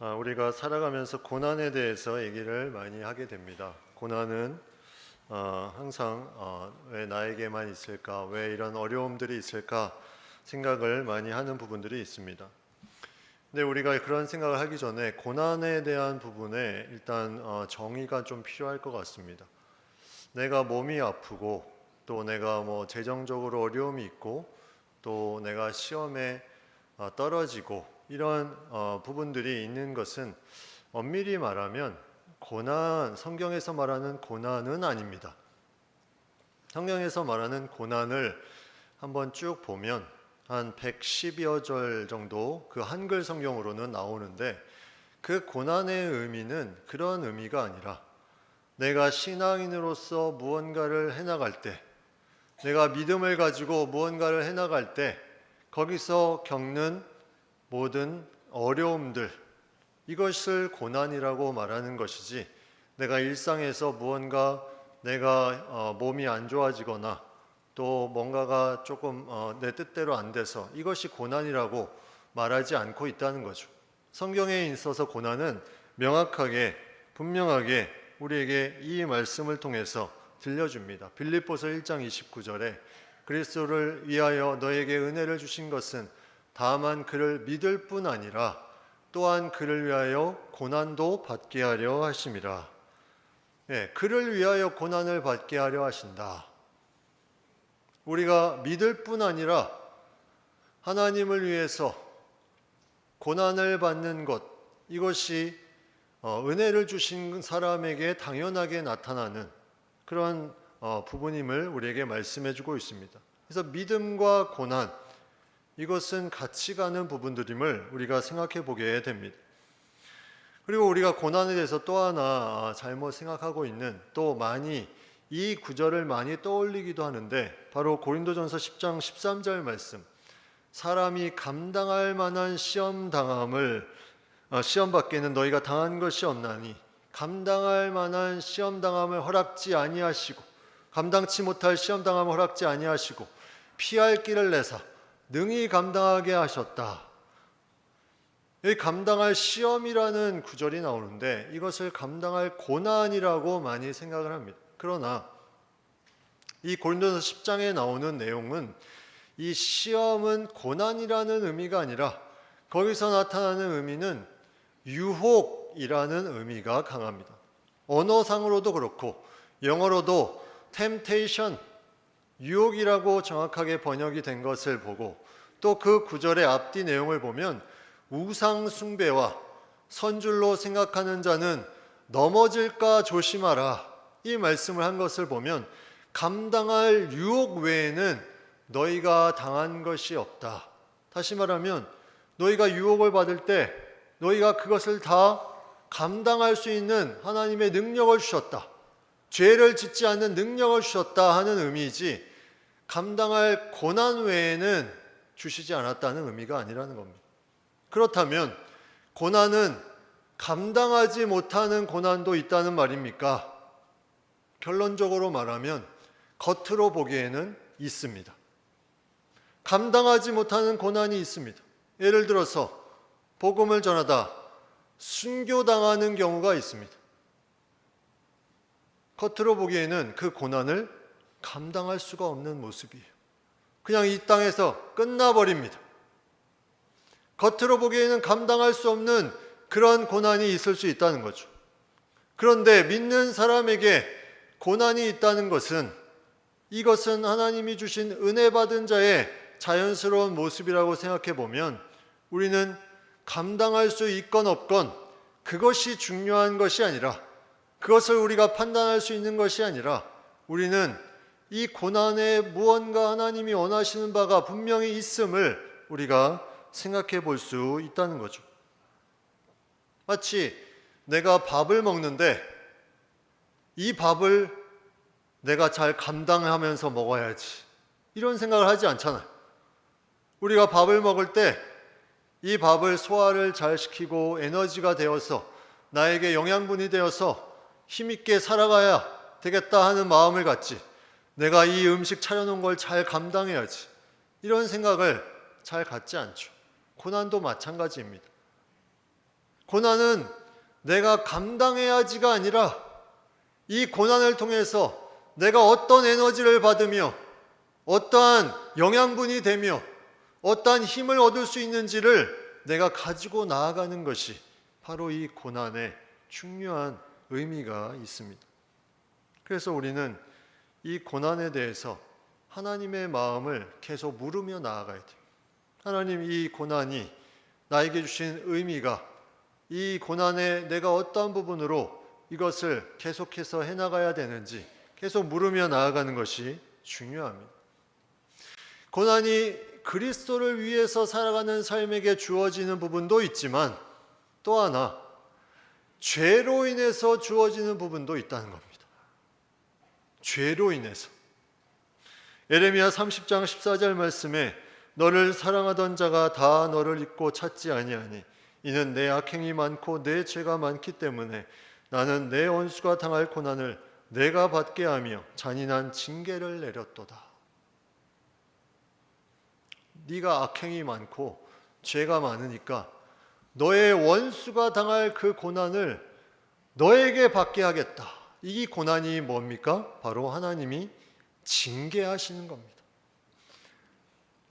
우리가 살아가면서 고난에 대해서 얘기를 많이 하게 됩니다. 고난은 항상 왜 나에게만 있을까? 왜 이런 어려움들이 있을까? 생각을 많이 하는 부분들이 있습니다. 근데 우리가 그런 생각을 하기 전에 고난에 대한 부분에 일단 정의가 좀 필요할 것 같습니다. 내가 몸이 아프고 또 내가 재정적으로 어려움이 있고 또 내가 시험에 떨어지고 이런 부분들이 있는 것은 엄밀히 말하면 성경에서 말하는 고난은 아닙니다. 성경에서 말하는 고난을 한번 쭉 보면 한 110여 절 정도 그 한글 성경으로는 나오는데, 그 고난의 의미는 그런 의미가 아니라 내가 신앙인으로서 무언가를 해나갈 때, 내가 믿음을 가지고 무언가를 해나갈 때 거기서 겪는 모든 어려움들, 이것을 고난이라고 말하는 것이지, 내가 일상에서 무언가 내가 몸이 안 좋아지거나 또 뭔가가 조금 내 뜻대로 안 돼서 이것이 고난이라고 말하지 않고 있다는 거죠. 성경에 있어서 고난은 명확하게 분명하게 우리에게 이 말씀을 통해서 들려줍니다. 빌립보서 1장 29절에 그리스도를 위하여 너에게 은혜를 주신 것은 다만 그를 믿을 뿐 아니라 또한 그를 위하여 고난도 받게 하려 하심이라. 그를 위하여 고난을 받게 하려 하신다. 우리가 믿을 뿐 아니라 하나님을 위해서 고난을 받는 것, 이것이 은혜를 주신 사람에게 당연하게 나타나는 그런 부분임을 우리에게 말씀해 주고 있습니다. 그래서 믿음과 고난, 이것은 같이 가는 부분들임을 우리가 생각해 보게 됩니다. 그리고 우리가 고난에 대해서 또 하나 잘못 생각하고 있는, 또 많이 이 구절을 많이 떠올리기도 하는데, 바로 고린도전서 10장 13절 말씀, 사람이 감당할 만한 시험 밖에는 너희가 당한 것이 없나니 감당할 만한 시험 당함을 허락지 아니하시고, 감당치 못할 시험 당함을 허락지 아니하시고 피할 길을 내사 능히 감당하게 하셨다. 여기 감당할 시험이라는 구절이 나오는데, 이것을 감당할 고난이라고 많이 생각을 합니다. 그러나 이 고린도서 10장에 나오는 내용은, 이 시험은 고난이라는 의미가 아니라 거기서 나타나는 의미는 유혹이라는 의미가 강합니다. 언어상으로도 그렇고 영어로도 temptation, 유혹이라고 정확하게 번역이 된 것을 보고, 또 그 구절의 앞뒤 내용을 보면 우상 숭배와 선줄로 생각하는 자는 넘어질까 조심하라, 이 말씀을 한 것을 보면 감당할 유혹 외에는 너희가 당한 것이 없다. 다시 말하면 너희가 유혹을 받을 때 너희가 그것을 다 감당할 수 있는 하나님의 능력을 주셨다, 죄를 짓지 않는 능력을 주셨다 하는 의미이지, 감당할 고난 외에는 주시지 않았다는 의미가 아니라는 겁니다. 그렇다면 고난은 감당하지 못하는 고난도 있다는 말입니까? 결론적으로 말하면 겉으로 보기에는 있습니다. 감당하지 못하는 고난이 있습니다. 예를 들어서 복음을 전하다 순교당하는 경우가 있습니다. 겉으로 보기에는 그 고난을 감당할 수가 없는 모습이에요. 그냥 이 땅에서 끝나버립니다. 겉으로 보기에는 감당할 수 없는 그런 고난이 있을 수 있다는 거죠. 그런데 믿는 사람에게 고난이 있다는 것은, 이것은 하나님이 주신 은혜 받은 자의 자연스러운 모습이라고 생각해 보면, 우리는 감당할 수 있건 없건 그것이 중요한 것이 아니라, 그것을 우리가 판단할 수 있는 것이 아니라, 우리는 이 고난에 무언가 하나님이 원하시는 바가 분명히 있음을 우리가 생각해 볼 수 있다는 거죠. 마치 내가 밥을 먹는데 이 밥을 내가 잘 감당하면서 먹어야지, 이런 생각을 하지 않잖아요. 우리가 밥을 먹을 때 이 밥을 소화를 잘 시키고 에너지가 되어서 나에게 영양분이 되어서 힘있게 살아가야 되겠다 하는 마음을 갖지, 내가 이 음식 차려놓은 걸 잘 감당해야지, 이런 생각을 잘 갖지 않죠. 고난도 마찬가지입니다. 고난은 내가 감당해야지가 아니라 이 고난을 통해서 내가 어떤 에너지를 받으며 어떠한 영양분이 되며 어떠한 힘을 얻을 수 있는지를 내가 가지고 나아가는 것이 바로 이 고난의 중요한 의미가 있습니다. 그래서 우리는 이 고난에 대해서 하나님의 마음을 계속 물으며 나아가야 돼요. 하나님, 이 고난이 나에게 주신 의미가, 이 고난에 내가 어떠한 부분으로 이것을 계속해서 해나가야 되는지 계속 물으며 나아가는 것이 중요합니다. 고난이 그리스도를 위해서 살아가는 삶에게 주어지는 부분도 있지만 또 하나 죄로 인해서 주어지는 부분도 있다는 겁니다. 죄로 인해서. 예레미야 30장 14절 말씀에 너를 사랑하던 자가 다 너를 잊고 찾지 아니하니 이는 내 악행이 많고 내 죄가 많기 때문에 나는 내 원수가 당할 고난을 내가 받게 하며 잔인한 징계를 내렸도다. 네가 악행이 많고 죄가 많으니까 너의 원수가 당할 그 고난을 너에게 받게 하겠다. 이 고난이 뭡니까? 바로 하나님이 징계하시는 겁니다.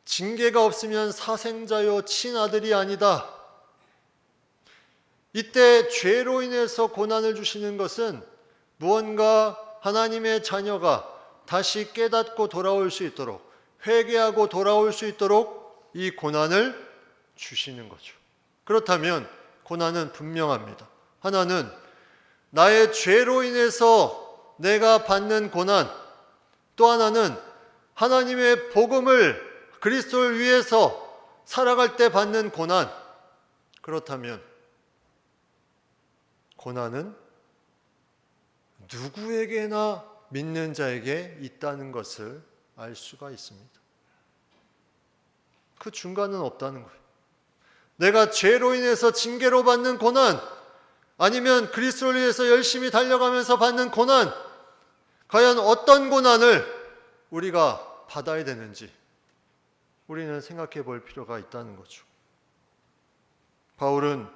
징계가 없으면 사생자요 친아들이 아니다. 이때 죄로 인해서 고난을 주시는 것은 무언가 하나님의 자녀가 다시 깨닫고 돌아올 수 있도록, 회개하고 돌아올 수 있도록 이 고난을 주시는 거죠. 그렇다면 고난은 분명합니다. 하나는 나의 죄로 인해서 내가 받는 고난, 또 하나는 하나님의 복음을 그리스도를 위해서 살아갈 때 받는 고난. 그렇다면 고난은 누구에게나 믿는 자에게 있다는 것을 알 수가 있습니다. 그 중간은 없다는 거예요. 내가 죄로 인해서 징계로 받는 고난, 아니면 그리스도를 위해서 열심히 달려가면서 받는 고난, 과연 어떤 고난을 우리가 받아야 되는지 우리는 생각해 볼 필요가 있다는 거죠. 바울은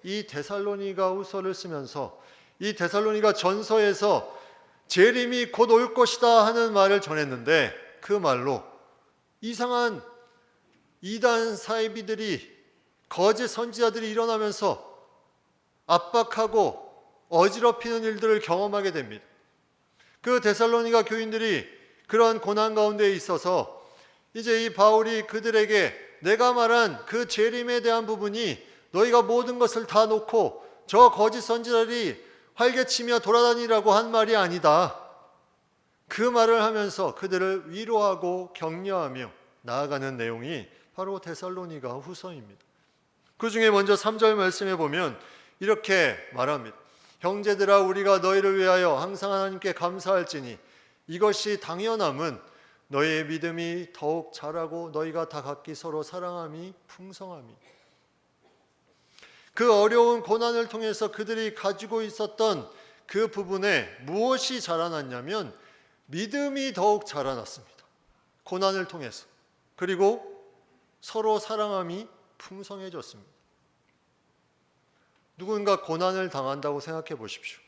이 데살로니가 후서를 쓰면서 이 데살로니가 전서에서 재림이 곧 올 것이다 하는 말을 전했는데 그 말로 이상한 이단 사이비들이, 거짓 선지자들이 일어나면서 압박하고 어지럽히는 일들을 경험하게 됩니다. 그 데살로니가 교인들이 그러한 고난 가운데 있어서 이제 이 바울이 그들에게 내가 말한 그 재림에 대한 부분이 너희가 모든 것을 다 놓고 저 거짓 선지자들이 활개치며 돌아다니라고 한 말이 아니다. 그 말을 하면서 그들을 위로하고 격려하며 나아가는 내용이 바로 데살로니가 후서입니다. 그 중에 먼저 3절 말씀에 보면 이렇게 말합니다. 형제들아, 우리가 너희를 위하여 항상 하나님께 감사할지니 이것이 당연함은 너희의 믿음이 더욱 자라고 너희가 다 각기 서로 사랑함이 풍성함이. 그 어려운 고난을 통해서 그들이 가지고 있었던 그 부분에 무엇이 자라났냐면 믿음이 더욱 자라났습니다. 고난을 통해서. 그리고 서로 사랑함이 풍성해졌습니다. 누군가 고난을 당한다고 생각해 보십시오.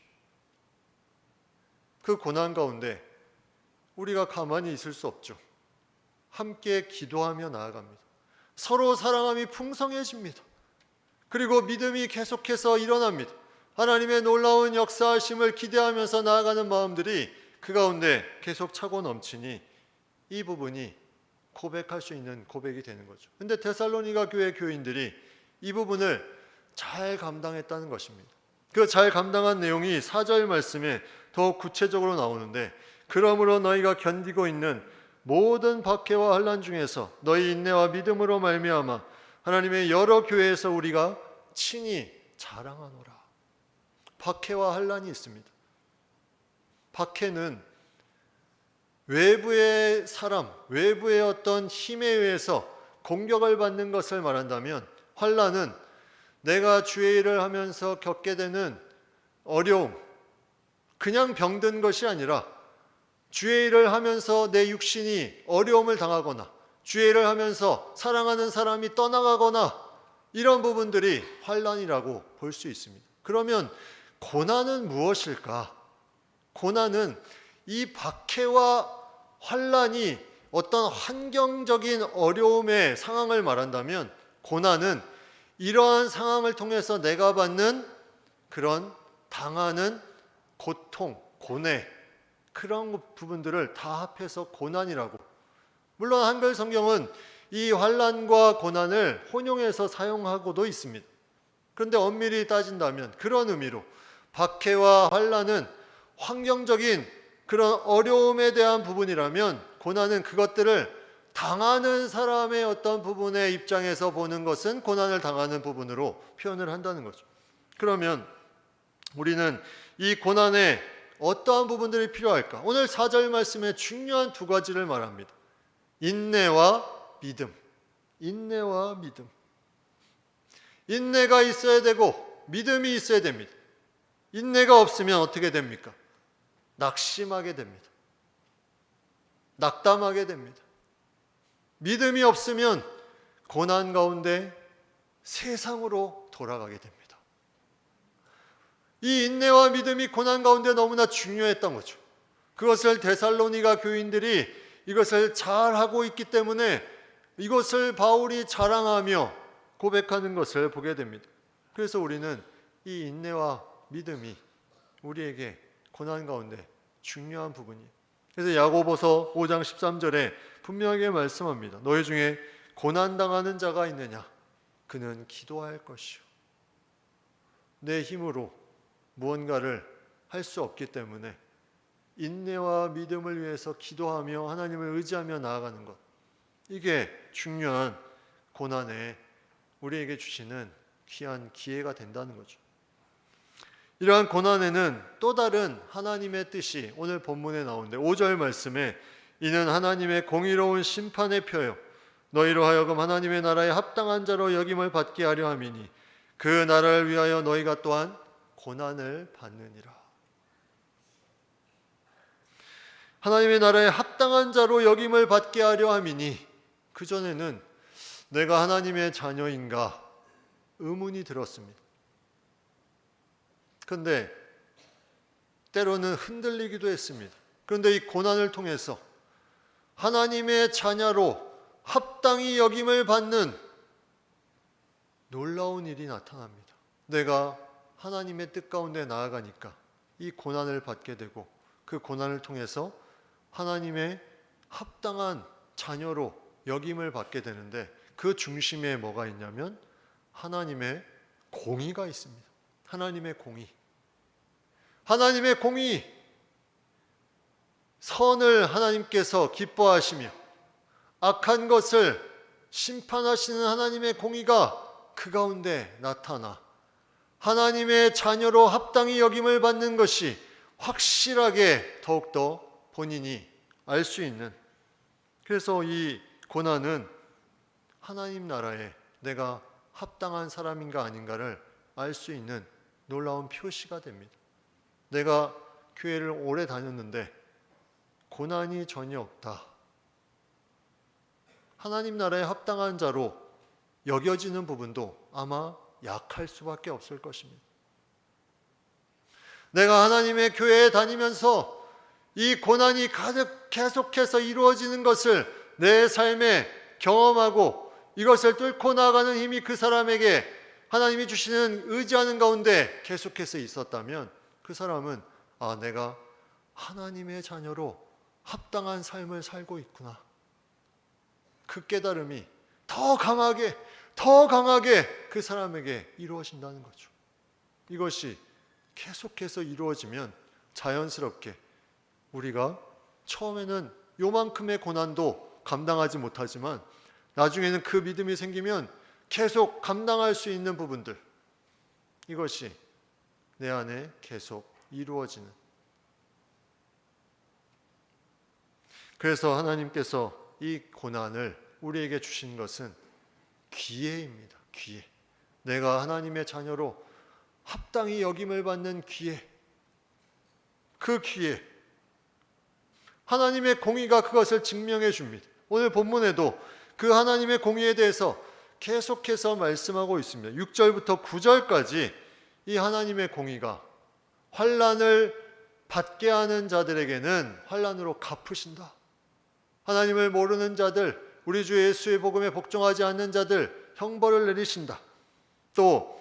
그 고난 가운데 우리가 가만히 있을 수 없죠. 함께 기도하며 나아갑니다. 서로 사랑함이 풍성해집니다. 그리고 믿음이 계속해서 일어납니다. 하나님의 놀라운 역사하심을 기대하면서 나아가는 마음들이 그 가운데 계속 차고 넘치니 이 부분이 고백할 수 있는 고백이 되는 거죠. 근데 데살로니가 교회 교인들이 이 부분을 잘 감당했다는 것입니다. 그 잘 감당한 내용이 4절 말씀에 더 구체적으로 나오는데 그러므로 너희가 견디고 있는 모든 박해와 환난 중에서 너희 인내와 믿음으로 말미암아 하나님의 여러 교회에서 우리가 친히 자랑하노라. 박해와 환난이 있습니다. 박해는 외부의 사람, 외부의 어떤 힘에 의해서 공격을 받는 것을 말한다면, 환난은 내가 주의 일을 하면서 겪게 되는 어려움, 그냥 병든 것이 아니라 주의 일을 하면서 내 육신이 어려움을 당하거나 주의 일을 하면서 사랑하는 사람이 떠나가거나 이런 부분들이 환난이라고 볼 수 있습니다. 그러면 고난은 무엇일까? 고난은 이 박해와 환난이 어떤 환경적인 어려움의 상황을 말한다면, 고난은 이러한 상황을 통해서 내가 받는 그런 당하는 고통, 고뇌, 그런 부분들을 다 합해서 고난이라고. 물론 한글 성경은 이 환난과 고난을 혼용해서 사용하고도 있습니다. 그런데 엄밀히 따진다면 그런 의미로 박해와 환난은 환경적인 그런 어려움에 대한 부분이라면, 고난은 그것들을 당하는 사람의 어떤 부분의 입장에서 보는 것은 고난을 당하는 부분으로 표현을 한다는 거죠. 그러면 우리는 이 고난에 어떠한 부분들이 필요할까? 오늘 4절 말씀에 중요한 두 가지를 말합니다. 인내와 믿음. 인내와 믿음. 인내가 있어야 되고 믿음이 있어야 됩니다. 인내가 없으면 어떻게 됩니까? 낙심하게 됩니다. 낙담하게 됩니다. 믿음이 없으면 고난 가운데 세상으로 돌아가게 됩니다. 이 인내와 믿음이 고난 가운데 너무나 중요했던 거죠. 그것을 데살로니가 교인들이 이것을 잘하고 있기 때문에 이것을 바울이 자랑하며 고백하는 것을 보게 됩니다. 그래서 우리는 이 인내와 믿음이 우리에게 고난 가운데 중요한 부분이에요. 그래서 야고보서 5장 13절에 분명하게 말씀합니다. 너희 중에 고난당하는 자가 있느냐? 그는 기도할 것이요. 내 힘으로 무언가를 할 수 없기 때문에 인내와 믿음을 위해서 기도하며 하나님을 의지하며 나아가는 것, 이게 중요한 고난에 우리에게 주시는 귀한 기회가 된다는 거죠. 이러한 고난에는 또 다른 하나님의 뜻이 오늘 본문에 나오는데, 5절 말씀에 이는 하나님의 공의로운 심판의 표요 너희로 하여금 하나님의 나라에 합당한 자로 여김을 받게 하려 함이니 그 나라를 위하여 너희가 또한 고난을 받느니라. 하나님의 나라에 합당한 자로 여김을 받게 하려 함이니, 그전에는 내가 하나님의 자녀인가 의문이 들었습니다. 그런데 때로는 흔들리기도 했습니다. 그런데 이 고난을 통해서 하나님의 자녀로 합당히 여김을 받는 놀라운 일이 나타납니다. 내가 하나님의 뜻 가운데 나아가니까 이 고난을 받게 되고, 그 고난을 통해서 하나님의 합당한 자녀로 여김을 받게 되는데, 그 중심에 뭐가 있냐면 하나님의 공의가 있습니다. 하나님의 공의. 하나님의 공의, 선을 하나님께서 기뻐하시며 악한 것을 심판하시는 하나님의 공의가 그 가운데 나타나 하나님의 자녀로 합당히 여김을 받는 것이 확실하게 더욱더 본인이 알 수 있는, 그래서 이 고난은 하나님 나라에 내가 합당한 사람인가 아닌가를 알 수 있는 놀라운 표시가 됩니다. 내가 교회를 오래 다녔는데 고난이 전혀 없다. 하나님 나라에 합당한 자로 여겨지는 부분도 아마 약할 수밖에 없을 것입니다. 내가 하나님의 교회에 다니면서 이 고난이 계속해서 이루어지는 것을 내 삶에 경험하고 이것을 뚫고 나가는 힘이 그 사람에게 하나님이 주시는 의지하는 가운데 계속해서 있었다면, 그 사람은 내가 하나님의 자녀로 합당한 삶을 살고 있구나. 그 깨달음이 더 강하게 그 사람에게 이루어진다는 거죠. 이것이 계속해서 이루어지면 자연스럽게 우리가 처음에는 요만큼의 고난도 감당하지 못하지만 나중에는 그 믿음이 생기면 계속 감당할 수 있는 부분들, 이것이 내 안에 계속 이루어지는. 그래서 하나님께서 이 고난을 우리에게 주신 것은 기회입니다. 기회. 내가 하나님의 자녀로 합당히 여김을 받는 기회. 그 기회. 하나님의 공의가 그것을 증명해 줍니다. 오늘 본문에도 그 하나님의 공의에 대해서 계속해서 말씀하고 있습니다. 6절부터 9절까지 이 하나님의 공의가 환난을 받게 하는 자들에게는 환난으로 갚으신다. 하나님을 모르는 자들, 우리 주 예수의 복음에 복종하지 않는 자들 형벌을 내리신다. 또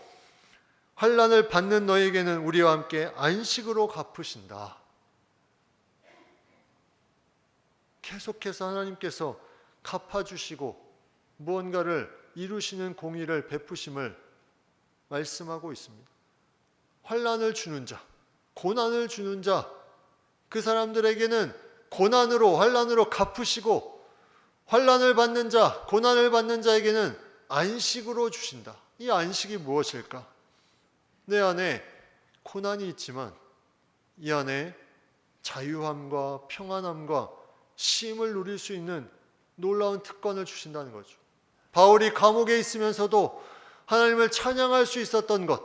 환난을 받는 너에게는 우리와 함께 안식으로 갚으신다. 계속해서 하나님께서 갚아주시고 무언가를 이루시는 공의를 베푸심을 말씀하고 있습니다. 환난을 주는 자, 고난을 주는 자, 그 사람들에게는 고난으로 환난으로 갚으시고 환난을 받는 자, 고난을 받는 자에게는 안식으로 주신다. 이 안식이 무엇일까? 내 안에 고난이 있지만 이 안에 자유함과 평안함과 쉼을 누릴 수 있는 놀라운 특권을 주신다는 거죠. 바울이 감옥에 있으면서도 하나님을 찬양할 수 있었던 것,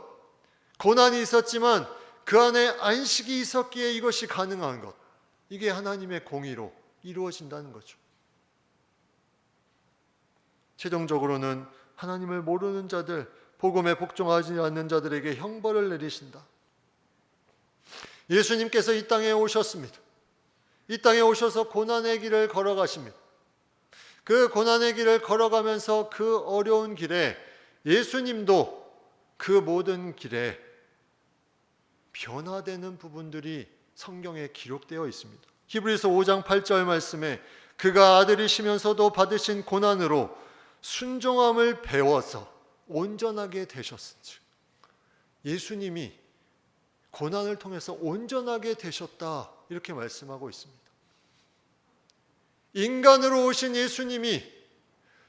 고난이 있었지만 그 안에 안식이 있었기에 이것이 가능한 것, 이게 하나님의 공의로 이루어진다는 거죠. 최종적으로는 하나님을 모르는 자들, 복음에 복종하지 않는 자들에게 형벌을 내리신다. 예수님께서 이 땅에 오셨습니다. 이 땅에 오셔서 고난의 길을 걸어가십니다. 그 고난의 길을 걸어가면서 그 어려운 길에 예수님도 그 모든 길에 변화되는 부분들이 성경에 기록되어 있습니다. 히브리서 5장 8절 말씀에 그가 아들이시면서도 받으신 고난으로 순종함을 배워서 온전하게 되셨은즉, 예수님이 고난을 통해서 온전하게 되셨다, 이렇게 말씀하고 있습니다. 인간으로 오신 예수님이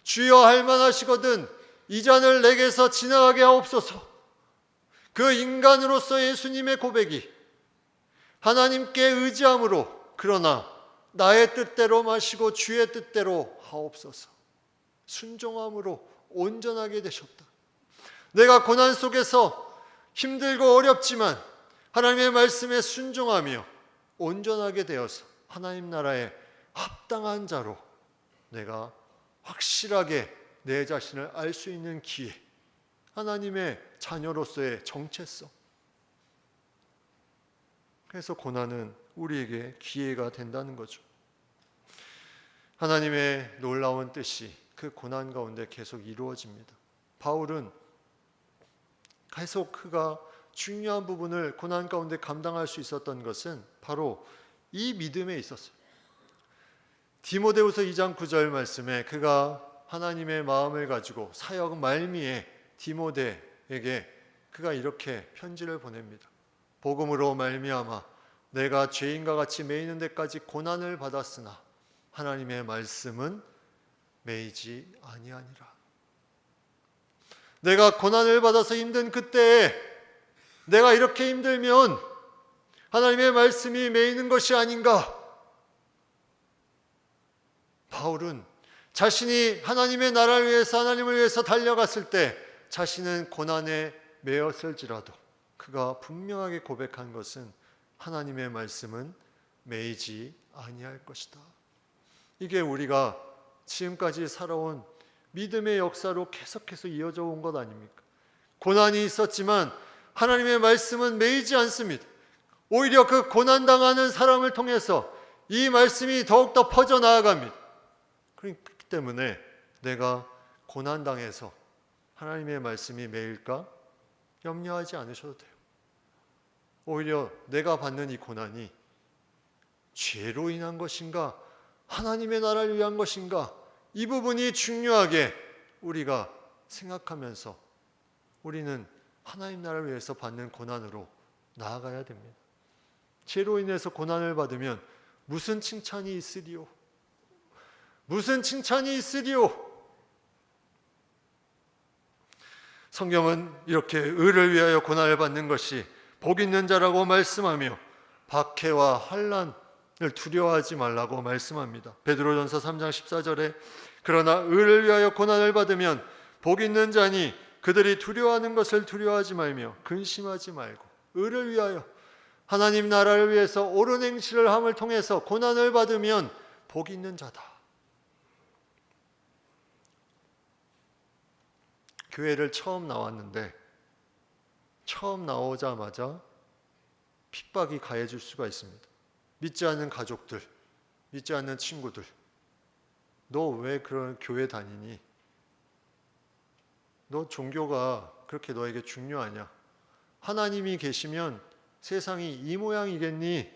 주여 할 만하시거든 이 잔을 내게서 지나가게 하옵소서. 그 인간으로서 예수님의 고백이 하나님께 의지함으로, 그러나 나의 뜻대로 마시고 주의 뜻대로 하옵소서, 순종함으로 온전하게 되셨다. 내가 고난 속에서 힘들고 어렵지만 하나님의 말씀에 순종하며 온전하게 되어서 하나님 나라에 합당한 자로 내가 확실하게 내 자신을 알 수 있는 기회, 하나님의 자녀로서의 정체성. 그래서 고난은 우리에게 기회가 된다는 거죠. 하나님의 놀라운 뜻이 그 고난 가운데 계속 이루어집니다. 바울은 계속 그가 중요한 부분을 고난 가운데 감당할 수 있었던 것은 바로 이 믿음에 있었어요. 디모데후서 2장 9절 말씀에 그가 하나님의 마음을 가지고 사역 말미에 디모데에게 그가 이렇게 편지를 보냅니다. 복음으로 말미암아 내가 죄인과 같이 매이는 데까지 고난을 받았으나 하나님의 말씀은 매이지 아니하니라. 내가 고난을 받아서 힘든 그때에 내가 이렇게 힘들면 하나님의 말씀이 매이는 것이 아닌가? 바울은 자신이 하나님의 나라를 위해서, 하나님을 위해서 달려갔을 때 자신은 고난에 매였을지라도 그가 분명하게 고백한 것은 하나님의 말씀은 매이지 아니할 것이다. 이게 우리가 지금까지 살아온 믿음의 역사로 계속해서 이어져 온 것 아닙니까? 고난이 있었지만 하나님의 말씀은 매이지 않습니다. 오히려 그 고난당하는 사람을 통해서 이 말씀이 더욱더 퍼져나아갑니다. 그렇기 때문에 내가 고난당해서 하나님의 말씀이 매일까? 염려하지 않으셔도 돼요. 오히려 내가 받는 이 고난이 죄로 인한 것인가? 하나님의 나라를 위한 것인가? 이 부분이 중요하게 우리가 생각하면서 우리는 하나님 나라를 위해서 받는 고난으로 나아가야 됩니다. 죄로 인해서 고난을 받으면 무슨 칭찬이 있으리요? 무슨 칭찬이 있으리요? 성경은 이렇게 의를 위하여 고난을 받는 것이 복 있는 자라고 말씀하며 박해와 환난을 두려워하지 말라고 말씀합니다. 베드로전서 3장 14절에 그러나 의를 위하여 고난을 받으면 복 있는 자니 그들이 두려워하는 것을 두려워하지 말며 근심하지 말고, 의를 위하여 하나님 나라를 위해서 옳은 행실을 함을 통해서 고난을 받으면 복 있는 자다. 교회를 처음 나왔는데 처음 나오자마자 핍박이 가해질 수가 있습니다. 믿지 않는 가족들, 믿지 않는 친구들, 너 왜 그런 교회 다니니? 너 종교가 그렇게 너에게 중요하냐? 하나님이 계시면 세상이 이 모양이겠니?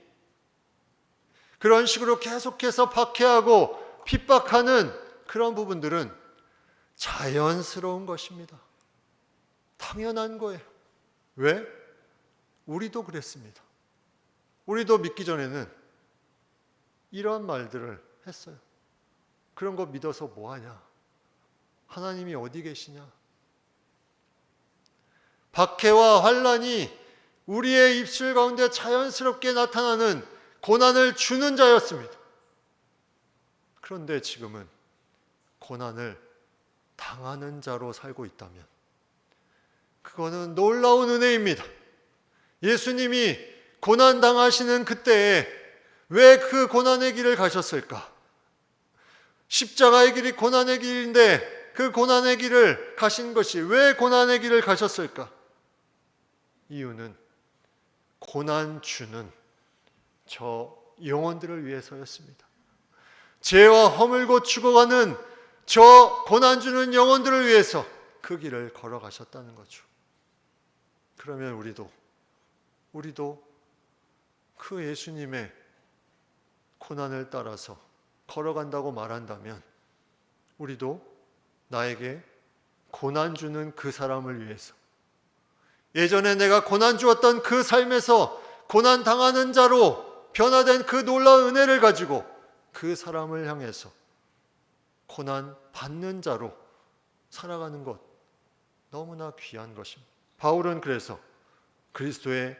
그런 식으로 계속해서 박해하고 핍박하는 그런 부분들은 자연스러운 것입니다. 당연한 거예요. 왜? 우리도 그랬습니다. 우리도 믿기 전에는 이러한 말들을 했어요. 그런 거 믿어서 뭐하냐? 하나님이 어디 계시냐? 박해와 환난이 우리의 입술 가운데 자연스럽게 나타나는 고난을 주는 자였습니다. 그런데 지금은 고난을 당하는 자로 살고 있다면 그거는 놀라운 은혜입니다. 예수님이 고난 당하시는 그때에 왜 그 고난의 길을 가셨을까? 십자가의 길이 고난의 길인데 그 고난의 길을 가신 것이 왜 고난의 길을 가셨을까? 이유는 고난 주는 저 영혼들을 위해서였습니다. 죄와 허물고 죽어가는 저 고난 주는 영혼들을 위해서 그 길을 걸어가셨다는 거죠. 그러면 우리도 그 예수님의 고난을 따라서 걸어간다고 말한다면 우리도 나에게 고난 주는 그 사람을 위해서, 예전에 내가 고난 주었던 그 삶에서 고난 당하는 자로 변화된 그 놀라운 은혜를 가지고 그 사람을 향해서 고난 받는 자로 살아가는 것 너무나 귀한 것입니다. 바울은 그래서 그리스도의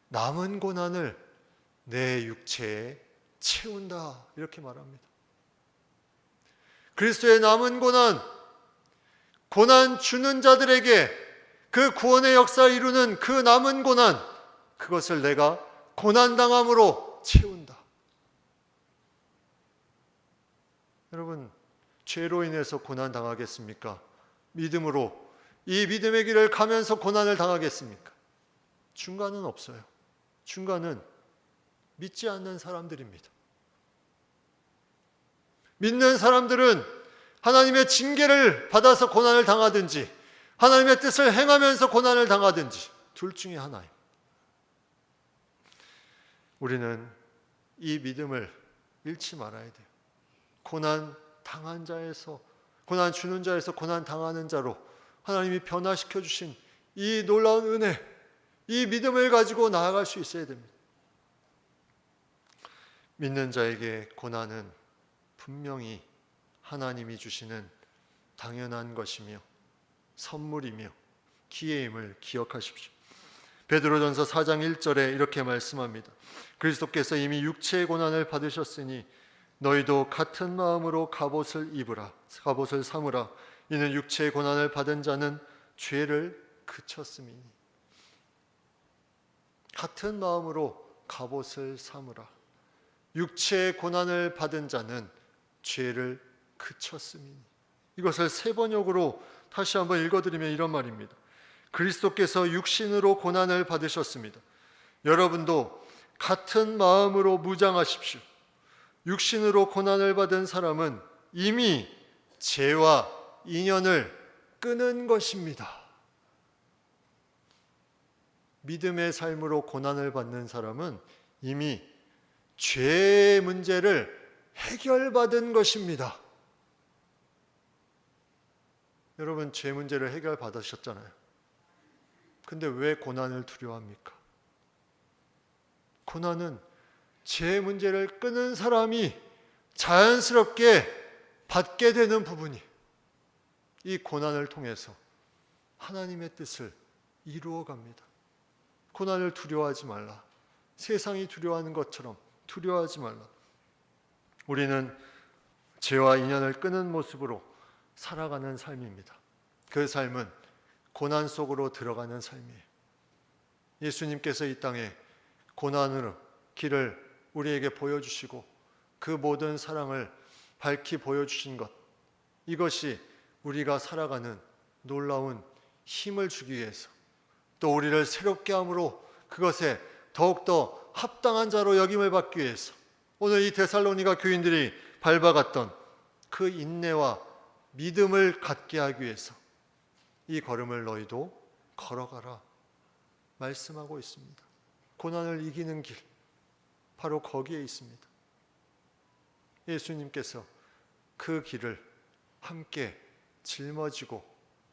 남은 고난을 내 육체에 채운다 이렇게 말합니다. 그리스도의 남은 고난 주는 자들에게 그 구원의 역사를 이루는 그 남은 고난, 그것을 내가 고난당함으로 채운다. 여러분, 죄로 인해서 고난당하겠습니까? 믿음으로 이 믿음의 길을 가면서 고난을 당하겠습니까? 중간은 없어요. 중간은 믿지 않는 사람들입니다. 믿는 사람들은 하나님의 징계를 받아서 고난을 당하든지 하나님의 뜻을 행하면서 고난을 당하든지 둘 중에 하나예요. 우리는 이 믿음을 잃지 말아야 돼요. 고난 당한 자에서, 고난 주는 자에서 고난 당하는 자로 하나님이 변화시켜 주신 이 놀라운 은혜, 이 믿음을 가지고 나아갈 수 있어야 됩니다. 믿는 자에게 고난은 분명히 하나님이 주시는 당연한 것이며 선물이며 기회임을 기억하십시오. 베드로전서 4장 1절에 이렇게 말씀합니다. 그리스도께서 이미 육체의 고난을 받으셨으니 너희도 같은 마음으로 갑옷을 입으라, 갑옷을 삼으라. 이는 육체의 고난을 받은 자는 죄를 그쳤음이니. 같은 마음으로 갑옷을 삼으라. 육체의 고난을 받은 자는 죄를 그쳤음이니. 이것을 세 번역으로 다시 한번 읽어드리면 이런 말입니다. 그리스도께서 육신으로 고난을 받으셨습니다. 여러분도 같은 마음으로 무장하십시오. 육신으로 고난을 받은 사람은 이미 죄와 인연을 끊은 것입니다. 믿음의 삶으로 고난을 받는 사람은 이미 죄의 문제를 해결받은 것입니다. 여러분, 죄 문제를 해결받으셨잖아요. 근데 왜 고난을 두려워합니까? 고난은 죄 문제를 끊은 사람이 자연스럽게 받게 되는 부분이, 이 고난을 통해서 하나님의 뜻을 이루어 갑니다. 고난을 두려워하지 말라. 세상이 두려워하는 것처럼 두려워하지 말라. 우리는 죄와 인연을 끊은 모습으로 살아가는 삶입니다. 그 삶은 고난 속으로 들어가는 삶이에요. 예수님께서 이 땅에 고난으로 길을 우리에게 보여주시고 그 모든 사랑을 밝히 보여주신 것, 이것이 우리가 살아가는 놀라운 힘을 주기 위해서, 또 우리를 새롭게 함으로 그것에 더욱더 합당한 자로 여김을 받기 위해서 오늘 이 데살로니가 교인들이 밟아갔던 그 인내와 믿음을 갖게 하기 위해서 이 걸음을 너희도 걸어가라 말씀하고 있습니다. 고난을 이기는 길, 바로 거기에 있습니다. 예수님께서 그 길을 함께 짊어지고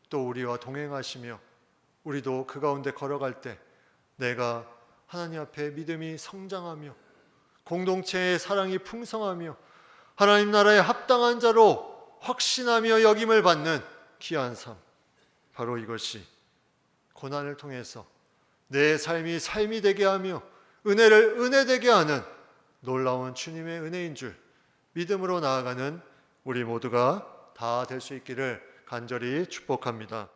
또 우리와 동행하시며 우리도 그 가운데 걸어갈 때 내가 하나님 앞에 믿음이 성장하며 공동체의 사랑이 풍성하며 하나님 나라에 합당한 자로 확신하며 여김을 받는 귀한 삶, 바로 이것이 고난을 통해서 내 삶이 삶이 되게 하며 은혜를 은혜 되게 하는 놀라운 주님의 은혜인 줄 믿음으로 나아가는 우리 모두가 다 될 수 있기를 간절히 축복합니다.